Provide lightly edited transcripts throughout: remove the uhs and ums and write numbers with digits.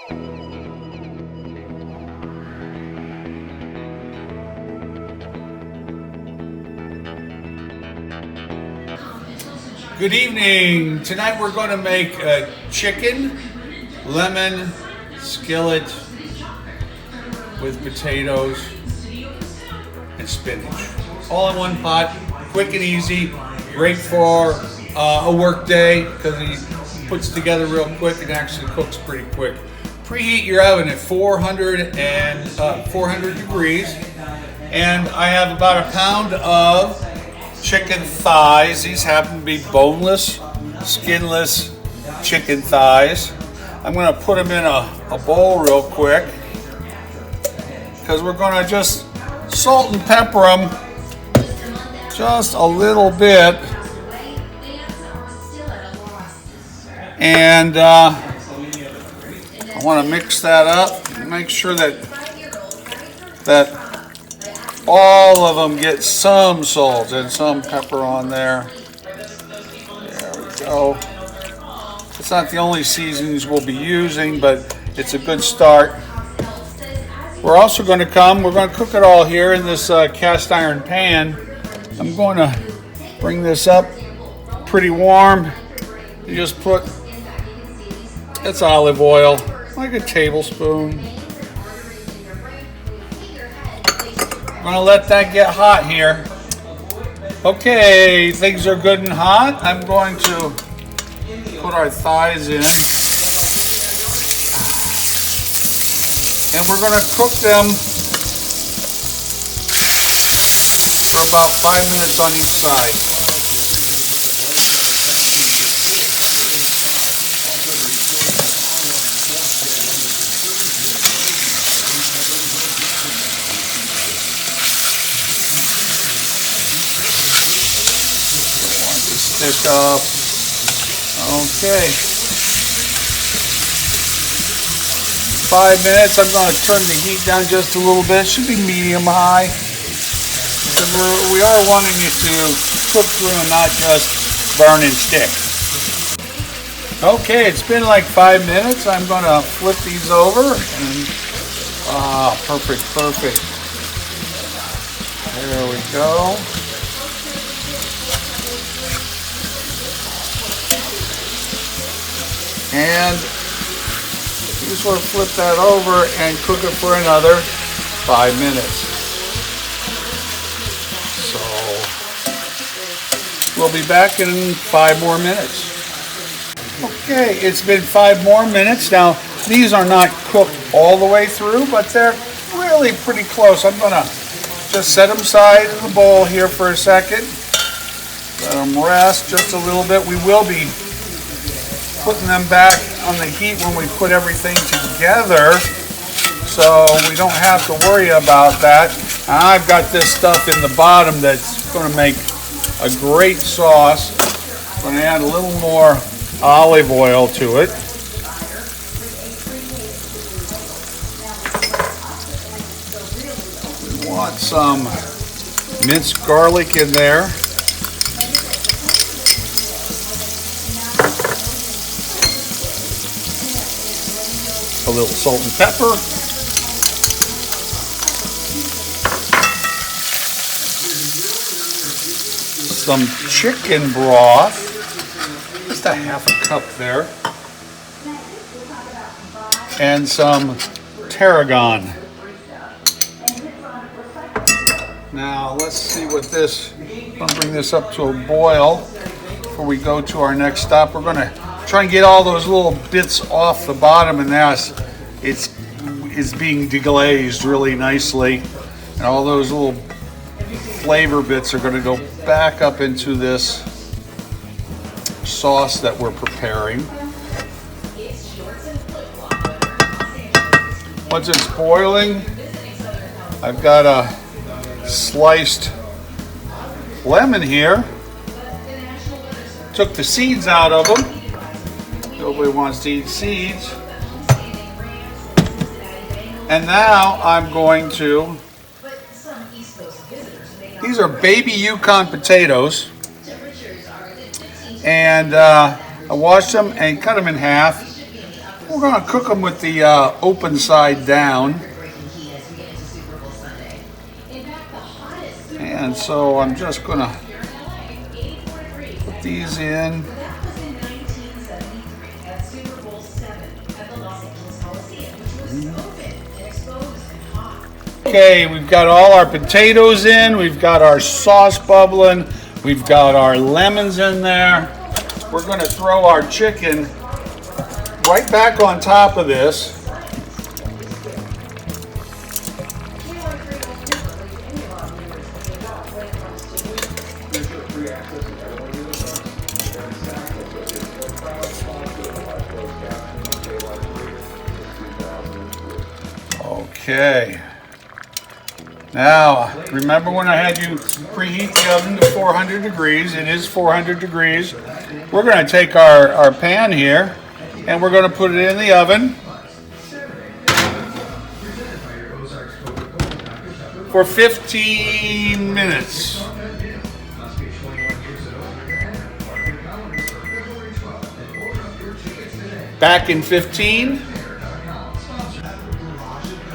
Good evening. Tonight we're going to make a chicken lemon skillet with potatoes and spinach. All in one pot, quick and easy, great for a work day because he puts together real quick and actually cooks pretty quick. Preheat your oven at 400 degrees, and I have about a pound of chicken thighs. These happen to be boneless, skinless chicken thighs. I'm going to put them in a bowl real quick because we're going to just salt and pepper them just a little bit. And I want to mix that up and make sure that all of them get some salt and some pepper on there. There we go. It's not the only seasonings we'll be using, but it's a good start. We're also going to cook it all here in this cast iron pan. I'm going to bring this up pretty warm. You just put, it's olive oil, like a tablespoon. I'm going to let that get hot here. Okay, things are good and hot. I'm going to put our thighs in. And we're going to cook them for about 5 minutes on each side. Stick up. Okay. 5 minutes. I'm going to turn the heat down just a little bit. It should be medium high. Because we are wanting it to cook through and not just burn and stick. Okay, it's been like 5 minutes. I'm going to flip these over and perfect. There we go. And you just want to flip that over and cook it for another 5 minutes. So we'll be back in 5 more minutes. Okay, it's been 5 more minutes. Now, these are not cooked all the way through, but they're really pretty close. I'm going to just set them aside in the bowl here for a second. Let them rest just a little bit. We will be putting them back on the heat when we put everything together, so we don't have to worry about that. And I've got this stuff in the bottom that's going to make a great sauce. I'm going to add a little more olive oil to it. We want some minced garlic in there. A little salt and pepper. Some chicken broth. Just a half a cup there. And some tarragon. Now let's see what this, I'm going to bring this up to a boil before we go to our next stop. We're going to try and get all those little bits off the bottom, and now it's being deglazed really nicely, and all those little flavor bits are going to go back up into this sauce that we're preparing. Once it's boiling, I've got a sliced lemon here. Took the seeds out of them. Nobody wants to eat seeds. And now I'm going to, these are baby Yukon potatoes. And I washed them and cut them in half. We're going to cook them with the open side down. And so I'm just going to put these in. Okay, we've got all our potatoes in, we've got our sauce bubbling, we've got our lemons in there. We're going to throw our chicken right back on top of this. Okay. Now, remember when I had you preheat the oven to 400 degrees? It is 400 degrees. We're going to take our pan here and we're going to put it in the oven for 15 minutes. Back in 15.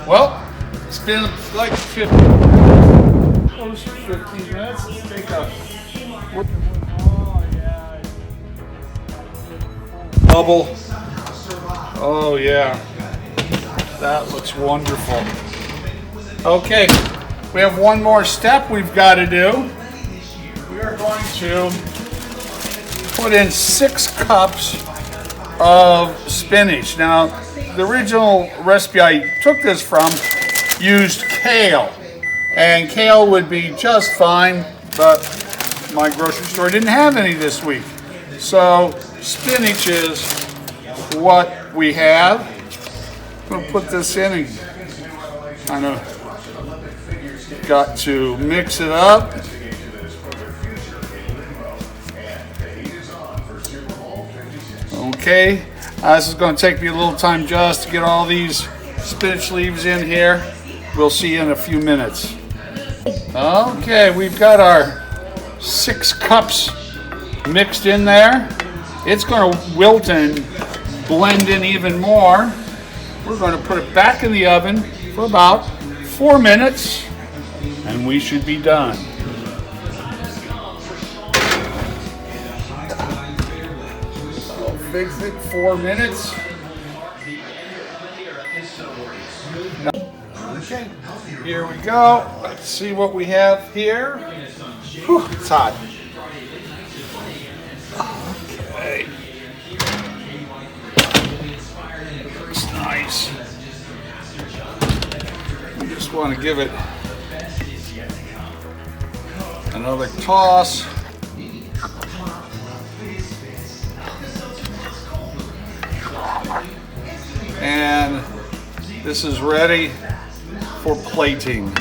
Well, it's been like 15 minutes. Let's take a bubble. Oh yeah, that looks wonderful. Okay, we have one more step we've got to do. We are going to put in 6 cups of spinach. Now, the original recipe I took this from used kale, and kale would be just fine, but my grocery store didn't have any this week. So spinach is what we have. I'm going to put this in and kind of got to mix it up. Okay, this is going to take me a little time just to get all these spinach leaves in here. We'll see you in a few minutes. Okay, we've got our 6 cups mixed in there. It's going to wilt and blend in even more. We're going to put it back in the oven for about 4 minutes and we should be done. Big 4 minutes. Okay, here we go. Let's see what we have here. Whew, it's hot. Okay. Looks nice. We just want to give it another toss. And this is ready for plating.